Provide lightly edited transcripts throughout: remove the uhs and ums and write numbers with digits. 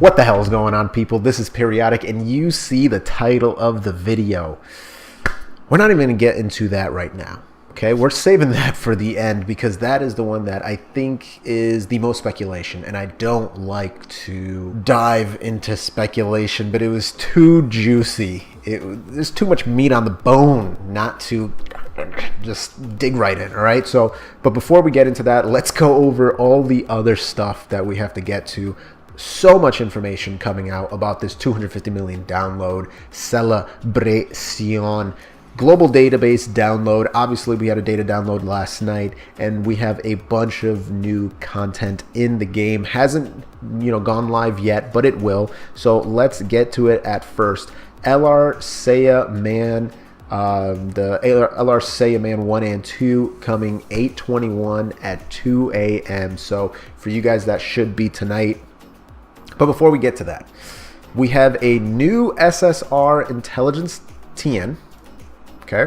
What the hell is going on, people? This is Periodic, and you see the title of the video. We're not even going to get into that right now, okay? We're saving that for the end because that is the one that I think is the most speculation, and I don't like to dive into speculation, but it was too juicy. There's too much meat on the bone not to just dig right in, all right? So, but before we get into that, let's go over all the other stuff that we have to get to. So much information coming out about this 250 million download celebration. Global database download. Obviously, we had a data download last night, and we have a bunch of new content in the game. Hasn't, gone live yet, but it will. So let's get to it at first. LR Saiya Man. The LR Saiya Man 1 and 2 coming 8/21 at 2 a.m. So for you guys, that should be tonight. But before we get to that, we have a new SSR Intelligence TN. Okay.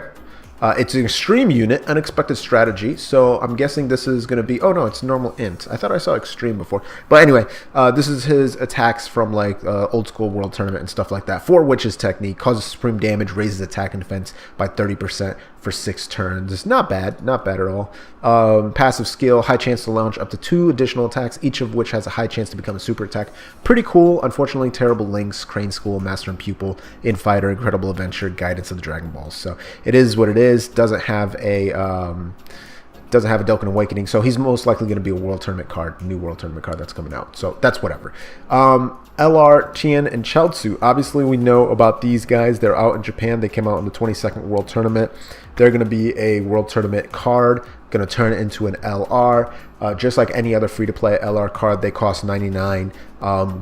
It's an extreme unit, unexpected strategy. So I'm guessing this is going to be, oh no, it's normal int. I thought I saw extreme before. But anyway, this is his attacks from like old school world tournament and stuff like that. 4 Witches technique, causes supreme damage, raises attack and defense by 30% for 6 turns. It's not bad at all. Passive skill, high chance to launch up to 2 additional attacks, each of which has a high chance to become a super attack. Pretty cool. Unfortunately, terrible links, Crane School, Master and Pupil, Infighter, Incredible Adventure, Guidance of the Dragon Balls. So it is what it is. Doesn't have a Dokkan Awakening, so he's most likely going to be a World Tournament card, new World Tournament card that's coming out. So that's whatever. LR, Chien, and Chiaotzu. Obviously, we know about these guys. They're out in Japan. They came out in the 22nd World Tournament. They're going to be a World Tournament card, going to turn it into an LR. Just like any other free-to-play LR card, they cost 99.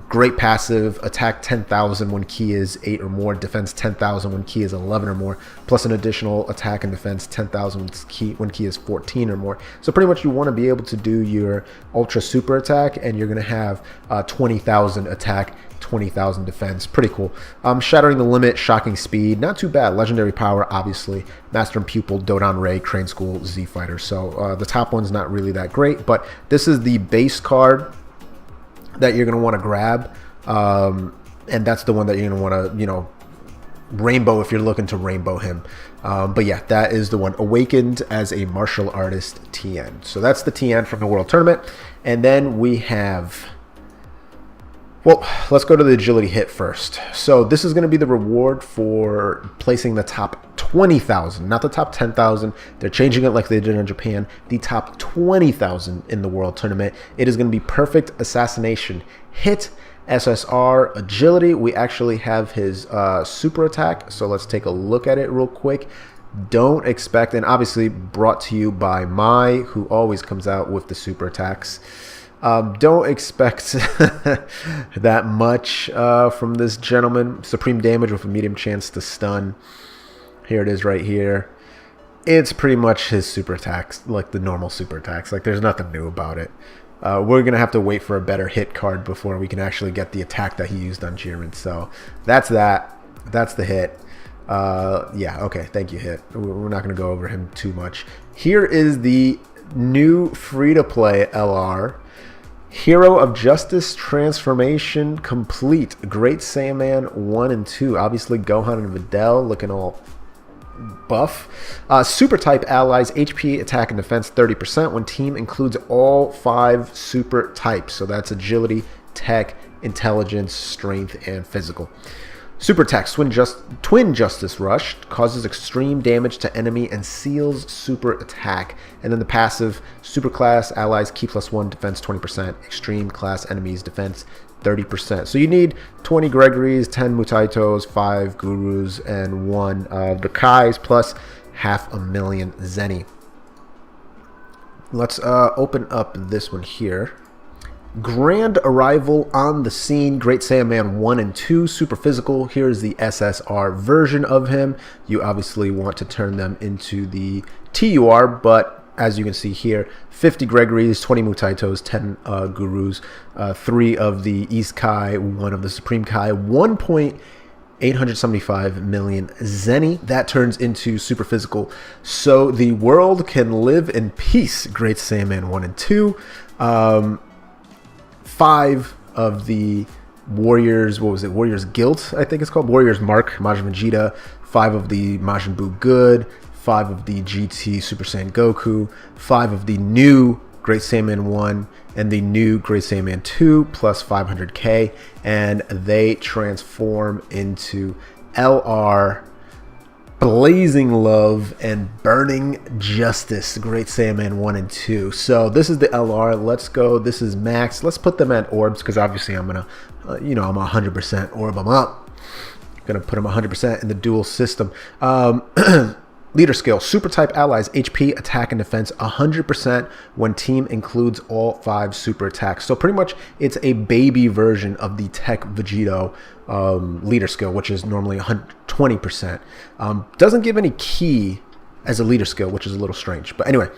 Great passive, attack 10,000 when key is 8 or more, defense 10,000 when key is 11 or more, plus an additional attack and defense 10,000 when key is 14 or more. So pretty much you want to be able to do your ultra super attack, and you're going to have 20,000 attack, 20,000 defense. Pretty cool. Shattering the limit, shocking speed, not too bad. Legendary power, obviously. Master and Pupil, Dodon Ray, Crane School, Z Fighter. So the top one's not really that great, but this is the base card that you're going to want to grab, and that's the one that you're going to want to, rainbow if you're looking to rainbow him. But yeah, that is the one. Awakened as a martial artist TN. So that's the TN from the World Tournament. And then we have, well, let's go to the agility hit first. So this is going to be the reward for placing the top 20,000, not the top 10,000. They're changing it like they did in Japan. The top 20,000 in the World Tournament. It is going to be perfect assassination hit, SSR agility. We actually have his super attack. So let's take a look at it real quick. Don't expect, and obviously brought to you by Mai, who always comes out with the super attacks. Don't expect that much from this gentleman. Supreme damage with a medium chance to stun. Here it is right here. It's pretty much his super attacks, like the normal super attacks. Like there's nothing new about it. We're going to have to wait for a better hit card before we can actually get the attack that he used on Jiren. So that's that. That's the hit. Yeah, okay. Thank you, hit. We're not going to go over him too much. Here is the new free-to-play LR. Hero of Justice transformation complete. Great Saiyaman 1 and 2. Obviously, Gohan and Videl looking all buff. Super type allies, HP, attack, and defense 30% when team includes all 5 super types. So that's agility, tech, intelligence, strength, and physical. Super attack, Twin Justice Rush, causes extreme damage to enemy and seals super attack. And then the passive, super class allies, key +1, defense 20%, extreme class enemies, defense 30%. So you need 20 Gregories, 10 Mutaitos, 5 Gurus, and 1 the Kais, plus 500,000 Zeni. Let's open up this one here. Grand arrival on the scene. Great Saiyaman 1 and 2, super physical. Here's the SSR version of him. You obviously want to turn them into the TUR, but as you can see here, 50 Gregories, 20 Mutaitos, 10 Gurus, 3 of the East Kai, 1 of the Supreme Kai, 1.875 million Zeni. That turns into super physical. So the world can live in peace. Great Saiyaman 1 and 2. 5 of the Warriors, what was it? Warriors Guilt, I think it's called. Warriors Mark, Majin Vegeta, 5 of the Majin Buu Good, 5 of the GT Super Saiyan Goku, 5 of the new Great Saiyaman 1, and the new Great Saiyaman 2, plus 500k, and they transform into LR, Blazing Love, and Burning Justice, Great Saiyaman 1 and 2. So this is the LR. Let's go. This is Max. Let's put them at orbs, because obviously I'm going to, I'm 100% orb them up. Going to put them 100% in the dual system. Leader skill, super type allies, HP, attack, and defense 100% when team includes all 5 super attacks. So pretty much it's a baby version of the Tech Vegito leader skill, which is normally 120%. Doesn't give any ki as a leader skill, which is a little strange. But anyway,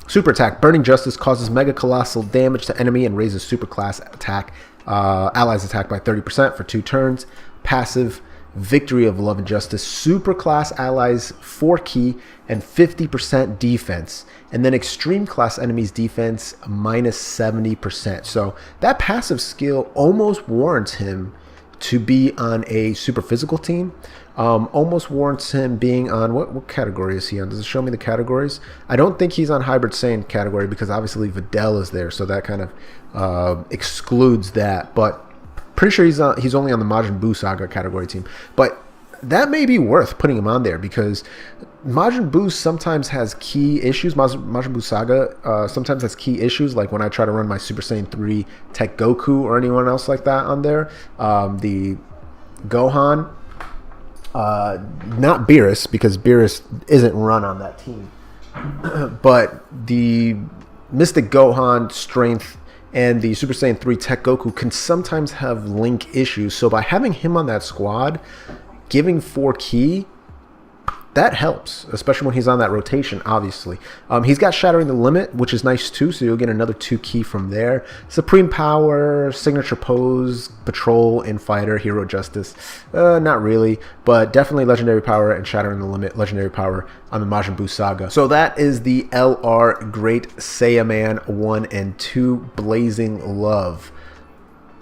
super attack, Burning Justice causes mega colossal damage to enemy and raises super class attack, allies attack by 30% for 2 turns. Passive, Victory of Love and Justice, super class allies 4 ki and 50% defense, and then extreme class enemies defense minus 70%. So that passive skill almost warrants him to be on a super physical team. Almost warrants him being on what category is he on? Does it show me the categories? I don't think he's on Hybrid Saiyan category, because obviously Videl is there, so that kind of excludes that. But pretty sure he's only on the Majin Buu Saga category team, but that may be worth putting him on there, because Majin Buu sometimes has key issues. Majin Buu Saga sometimes has key issues, like when I try to run my Super Saiyan 3 Tech Goku or anyone else like that on there. The Gohan, not Beerus, because Beerus isn't run on that team, but the Mystic Gohan strength and the Super Saiyan 3 Tech Goku can sometimes have link issues. So by having him on that squad, giving 4 ki, that helps, especially when he's on that rotation, obviously. He's got Shattering the Limit, which is nice too, so you'll get another 2 ki from there. Supreme Power, Signature Pose, Patrol, Infighter, Hero Justice. Not really, but definitely Legendary Power and Shattering the Limit, Legendary Power on the Majin Buu Saga. So that is the LR Great Saiyaman 1 and 2 Blazing Love.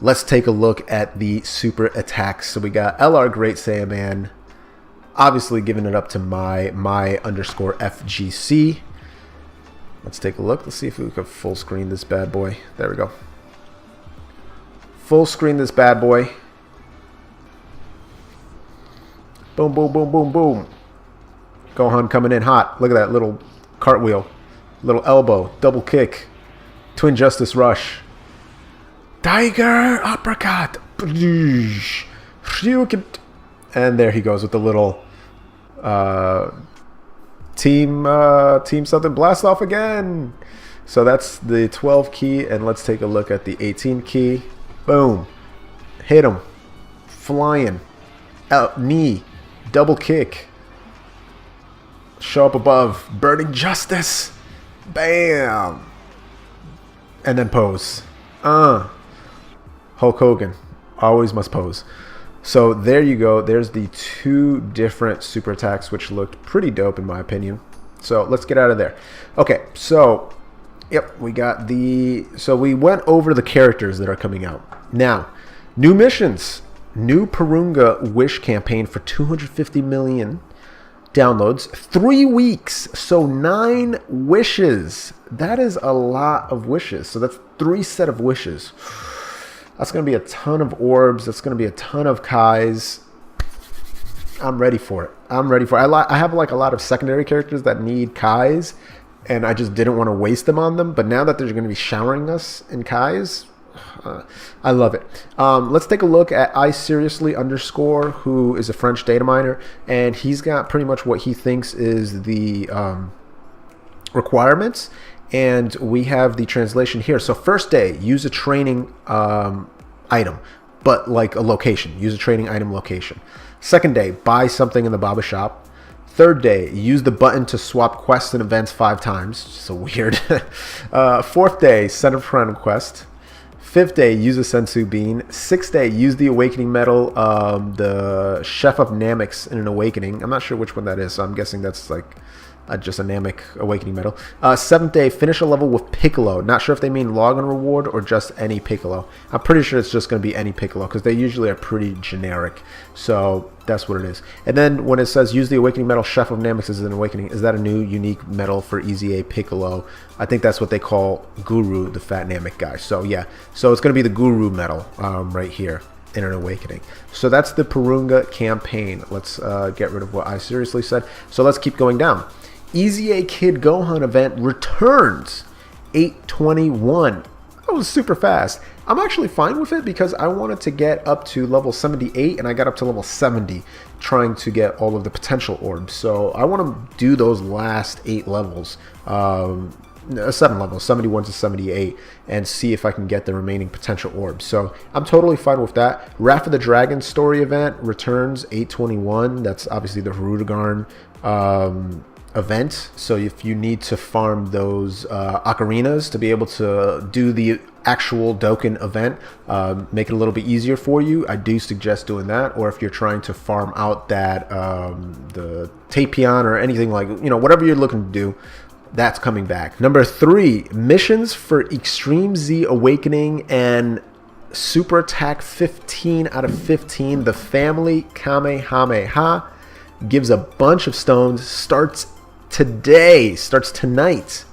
Let's take a look at the super attacks. So we got LR Great Saiyaman, obviously giving it up to my underscore FGC. Let's take a look. Let's see if we can full screen this bad boy. There we go. Full screen this bad boy. Boom, boom, boom, boom, boom. Gohan coming in hot. Look at that little cartwheel. Little elbow. Double kick. Twin Justice Rush. Tiger uppercut. And there he goes with the little team something blast off again. So that's the 12 ki, and let's take a look at the 18 ki. Boom. Hit him. Flying. Out knee. Double kick. Show up above. Burning Justice. Bam. And then pose. Hulk Hogan. Always must pose. So there you go. There's the 2 different super attacks, which looked pretty dope in my opinion. So let's get out of there. Okay, so yep, we got so we went over the characters that are coming out. Now, new missions. New Purunga Wish campaign for 250 million downloads. 3 weeks, so 9 wishes. That is a lot of wishes. So that's 3 set of wishes. That's going to be a ton of orbs. That's going to be a ton of Kais. I'm ready for it. I'm ready for it. I have like a lot of secondary characters that need Kais, and I just didn't want to waste them on them. But now that they're going to be showering us in Kais, I love it. Let's take a look at I Seriously underscore, who is a French data miner, and he's got pretty much what he thinks is the requirements. And we have the translation here. So first day, use a training item, but like a location. Use a training item location. Second day, buy something in the Baba shop. Third day, use the button to swap quests and events 5 times. So weird. Fourth day, send a friend request. Fifth day, use a Sensu Bean. Sixth day, use the Awakening Medal, the Chef of Namex in an Awakening. I'm not sure which one that is, so I'm guessing that's like just a Namek Awakening medal. 7th day, finish a level with Piccolo. Not sure if they mean login reward or just any Piccolo. I'm pretty sure it's just going to be any Piccolo because they usually are pretty generic. So that's what it is. And then when it says use the Awakening medal, Chef of Namek is an Awakening, is that a new unique medal for Easy A Piccolo? I think that's what they call Guru, the fat Namek guy. So yeah, so it's going to be the Guru medal right here in an Awakening. So that's the Purunga campaign. Let's get rid of what I seriously said. So let's keep going down. Easy A Kid Gohan event returns 8/21. That was super fast. I'm actually fine with it because I wanted to get up to level 78 and I got up to level 70 trying to get all of the potential orbs. So I want to do those last 8 levels, 7 levels, 71 to 78, and see if I can get the remaining potential orbs. So I'm totally fine with that. Wrath of the Dragon story event returns 8/21. That's obviously the Hirudegarn event. So if you need to farm those ocarinas to be able to do the actual Dokkan event, make it a little bit easier for you, I do suggest doing that. Or if you're trying to farm out that the Tapion or anything like, whatever you're looking to do, that's coming back. Number 3, missions for Extreme Z Awakening and Super Attack 15 out of 15. The Family Kamehameha gives a bunch of stones. Starts today. Starts tonight.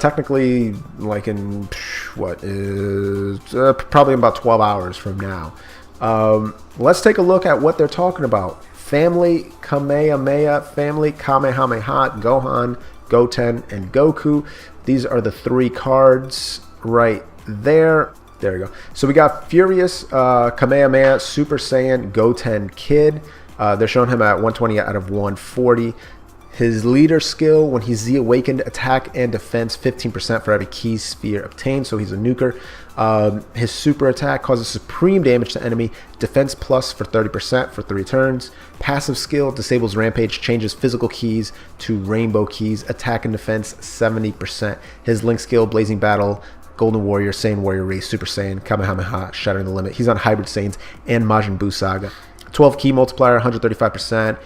Technically, like in what is probably about 12 hours from now. Let's take a look at what they're talking about. Family Kamehameha, Family Kamehameha, Gohan, Goten, and Goku. These are the 3 cards right there. There you go. So we got Furious Kamehameha, Super Saiyan, Goten Kid. They're showing him at 120 out of 140. His leader skill, when he's Z awakened, attack and defense 15% for every key sphere obtained, so he's a nuker. His super attack causes supreme damage to enemy, defense plus for 30% for 3 turns. Passive skill disables rampage, changes physical keys to rainbow keys, attack and defense 70%. His link skill, blazing battle, Golden Warrior, Saiyan Warrior Race, Super Saiyan, Kamehameha, Shattering the Limit. He's on Hybrid Saiyans and Majin Buu Saga. 12 key multiplier, 135%.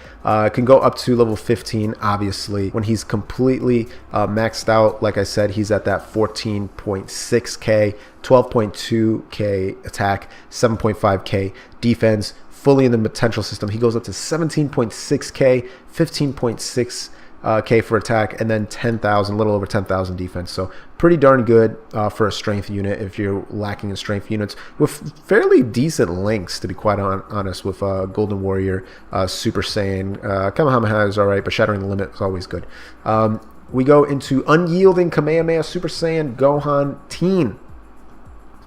Can go up to level 15, obviously. When he's completely maxed out, like I said, he's at that 14.6k, 12.2k attack, 7.5k defense. Fully in the potential system, he goes up to 17.6k, 15.6k for attack, and then 10,000, a little over 10,000 defense. So pretty darn good for a strength unit if you're lacking in strength units, with fairly decent links, to be quite honest, with Golden Warrior, Super Saiyan. Kamehameha is alright, but Shattering the Limit is always good. We go into Unyielding Kamehameha, Super Saiyan, Gohan, Teen.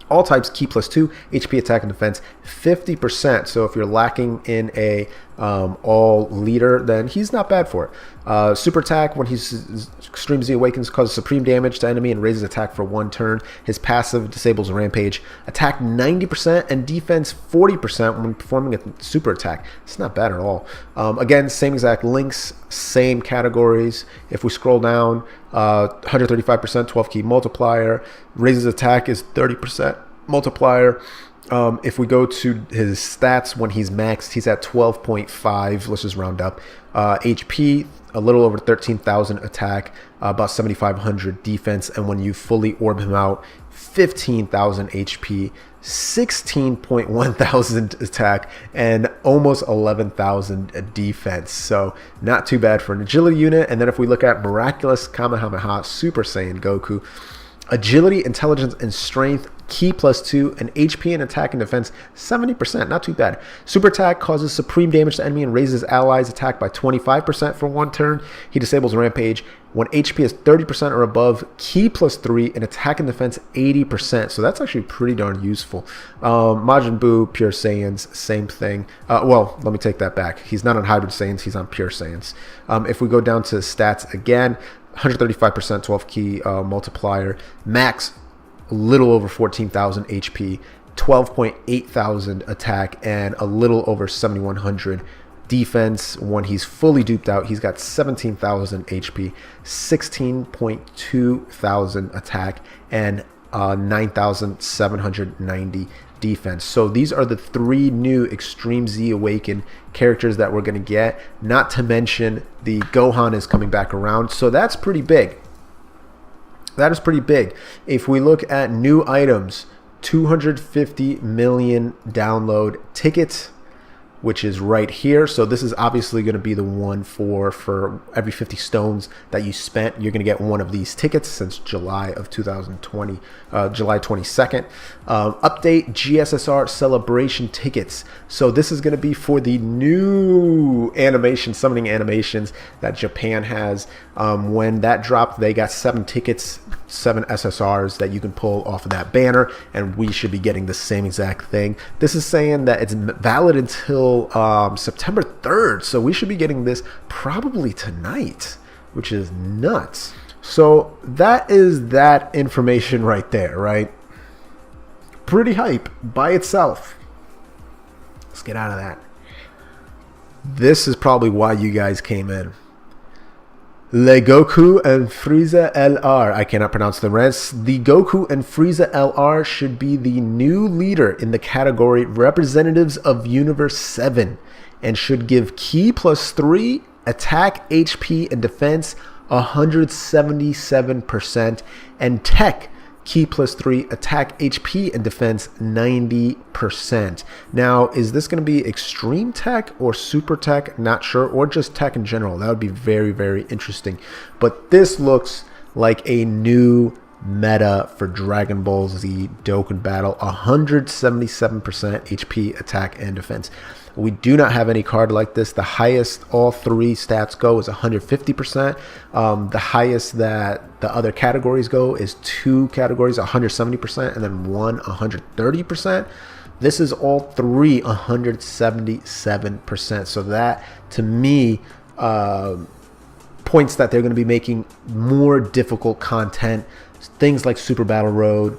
All types, key +2, HP, attack, and defense 50%. So if you're lacking in a all leader, then he's not bad for it. Super attack, when he's Extreme Z Awakens, causes supreme damage to enemy and raises attack for 1 turn. His passive disables rampage. Attack 90% and defense 40% when performing a super attack. It's not bad at all. Again, same exact links, same categories. If we scroll down, 135%, 12 key multiplier. Raises attack is 30% multiplier. If we go to his stats, when he's maxed, he's at 12.5. Let's just round up. HP, a little over 13,000 attack, about 7,500 defense. And when you fully orb him out, 15,000 HP, 16.1 thousand attack, and almost 11,000 defense. So not too bad for an agility unit. And then if we look at Miraculous Kamehameha, Super Saiyan Goku, agility, intelligence, and strength, key +2, and HP and attack and defense 70%. Not too bad. Super attack causes supreme damage to enemy and raises allies attack by 25% for 1 turn. He disables rampage. When HP is 30% or above, key +3, and attack and defense 80%. So that's actually pretty darn useful. Majin Buu, Pure Saiyans, same thing. Well, let me take that back. He's not on Hybrid Saiyans, he's on Pure Saiyans. If we go down to stats again, 135%, 12 key multiplier. Max, a little over 14,000 HP, 12.8 thousand attack, and a little over 7,100 defense. When he's fully duped out, he's got 17,000 HP, 16.2 thousand attack, and 9,790 defense. So these are the 3 new Extreme Z Awakened characters that we're going to get. Not to mention the Gohan is coming back around. So that's pretty big. That is pretty big. If we look at new items, 250 million download tickets, which is right here. So this is obviously going to be the one for every 50 stones that you spent, you're going to get one of these tickets since July of 2020, July 22nd. Update GSSR celebration tickets. So this is going to be for the new animation, summoning animations that Japan has. When that dropped, they got 7 tickets, 7 SSRs that you can pull off of that banner, and we should be getting the same exact thing. This is saying that it's valid until September 3rd, so we should be getting this probably tonight, which is nuts. So that is that information right there, right? Pretty hype by itself. Let's get out of that. This is probably why you guys came in. Le Goku and Frieza LR. I cannot pronounce the rest. The Goku and Frieza LR should be the new leader in the category Representatives of Universe 7 and should give Ki +3, attack, HP, and defense 177% and Tech Ki +3, attack, HP, and defense 90%. Now, is this going to be extreme tech or super tech? Not sure. Or just tech in general. That would be very, very interesting. But this looks like a new meta for Dragon Ball Z Dokkan Battle. 177% HP, attack, and defense. We do not have any card like this. The highest all 3 stats go is 150%. The highest that the other categories go is 2 categories, 170%, and then 1, 130%. This is all 3, 177%. So that, to me, points that they're going to be making more difficult content. Things like Super Battle Road,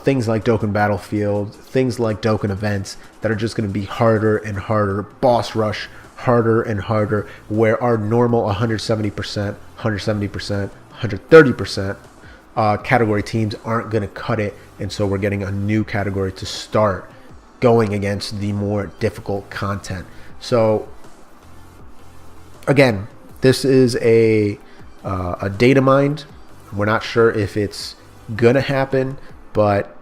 things like Dokkan Battlefield, things like Dokkan events that are just going to be harder and harder. Boss Rush, harder and harder, where our normal 170%, 170%, 130% category teams aren't going to cut it. And so we're getting a new category to start going against the more difficult content. So again, this is a data mined. We're not sure if it's gonna happen, but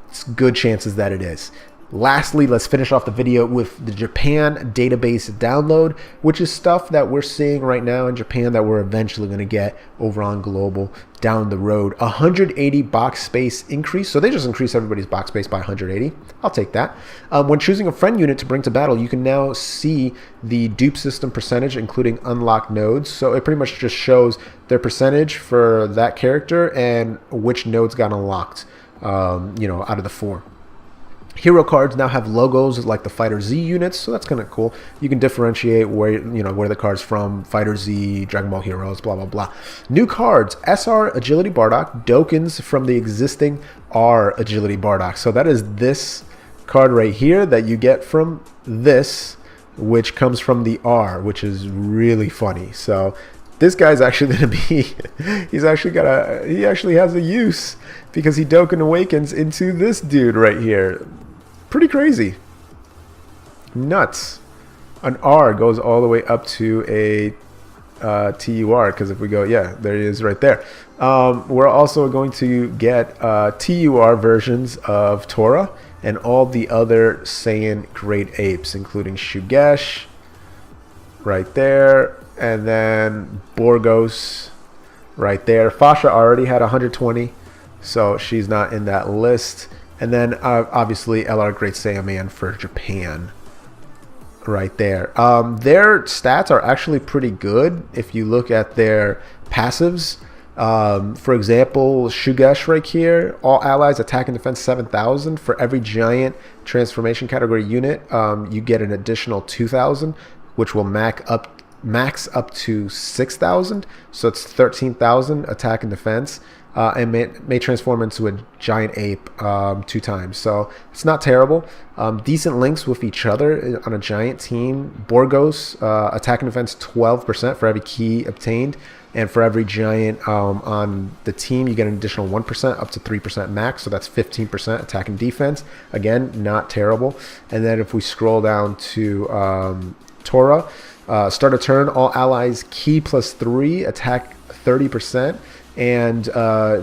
it's good chances that it is. Lastly, let's finish off the video with the Japan database download, which is stuff that we're seeing right now in Japan that we're eventually going to get over on global down the road. 180 box space increase. So they just increased everybody's box space by 180. I'll take that. When choosing a friend unit to bring to battle, you can now see the dupe system percentage, including unlocked nodes. So it pretty much just shows their percentage for that character and which nodes got unlocked, out of the 4. Hero cards now have logos like the Fighter Z units, so that's kind of cool. You can differentiate where the card's from, Fighter Z, Dragon Ball Heroes, blah blah blah. New cards: SR Agility Bardock, Dokkans from the existing R Agility Bardock. So that is this card right here that you get from this, which comes from the R, which is really funny. So this guy's actually going to be, he actually has a use because he Dokkan Awakens into this dude right here. Pretty crazy. Nuts. An R goes all the way up to a TUR, because if we go, yeah, there he is right there. We're also going to get TUR versions of Tora and all the other Saiyan Great Apes, including Shugesh right there, and then Borgos right there. Fasha already had 120, so she's not in that list. And then obviously LR Great Saiyaman for Japan right there. Their stats are actually pretty good if you look at their passives. For example, Shugesh right here, all allies attack and defense 7,000. For every giant transformation category unit, you get an additional 2,000, which will max up to 6,000. So it's 13,000 attack and defense. and may transform into a giant ape 2 times. So it's not terrible. Decent links with each other on a giant team. Borgos, attack and defense 12% for every key obtained. And for every giant on the team, you get an additional 1% up to 3% max. So that's 15% attack and defense. Again, not terrible. And then if we scroll down to Tora, start a turn, all allies key +3, attack 30%, and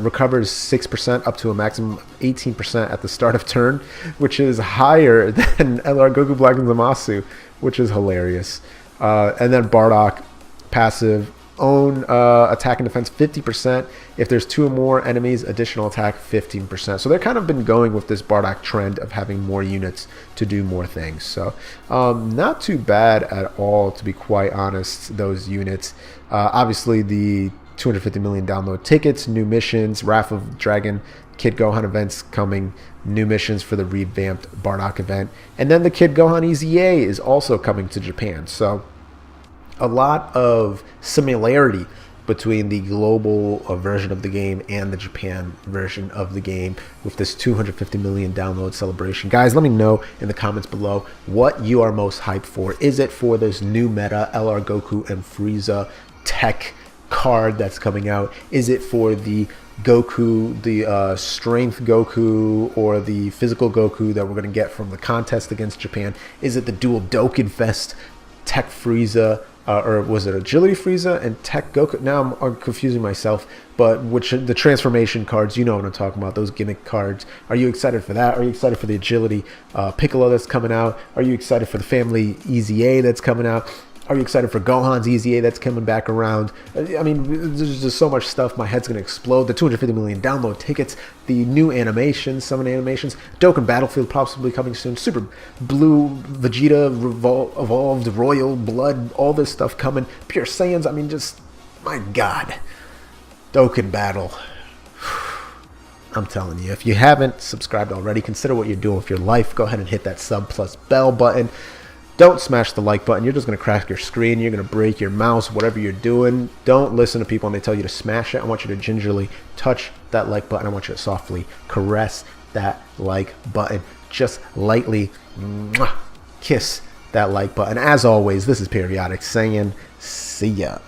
recovers 6% up to a maximum of 18% at the start of turn, which is higher than LR Goku Black and Zamasu, which is hilarious. And then Bardock, passive, own attack and defense 50%. If there's 2 or more enemies, additional attack 15%. So they're kind of been going with this Bardock trend of having more units to do more things. So not too bad at all, to be quite honest, those units. Obviously the 250 million download tickets, new missions, Wrath of Dragon, Kid Gohan events coming, new missions for the revamped Bardock event, and then the Kid Gohan EZA is also coming to Japan. So a lot of similarity between the global version of the game and the Japan version of the game with this 250 million download celebration. Guys, let me know in the comments below what you are most hyped for. Is it for this new meta LR Goku and Frieza tech card that's coming out? Is it for the Goku, the strength Goku, or the physical Goku that we're going to get from the contest against Japan? Is it the dual Dokkan Fest tech Frieza? Or was it Agility Frieza and Tech Goku? Now I'm confusing myself, but which the transformation cards, you know what I'm talking about, those gimmick cards. Are you excited for that? Are you excited for the Agility Piccolo that's coming out? Are you excited for the Family EZA that's coming out? Are you excited for Gohan's EZA that's coming back around? I mean, there's just so much stuff. My head's going to explode. The 250 million download tickets, the new animations, summon animations, Dokkan Battlefield possibly coming soon, Super Blue, Vegeta, Evolved, Royal Blood, all this stuff coming, Pure Saiyans. I mean, just, my God. Dokkan Battle. I'm telling you, if you haven't subscribed already, consider what you're doing with your life. Go ahead and hit that sub plus bell button. Don't smash the like button. You're just going to crack your screen. You're going to break your mouse, whatever you're doing. Don't listen to people when they tell you to smash it. I want you to gingerly touch that like button. I want you to softly caress that like button. Just lightly kiss that like button. As always, this is Periodic saying, see ya.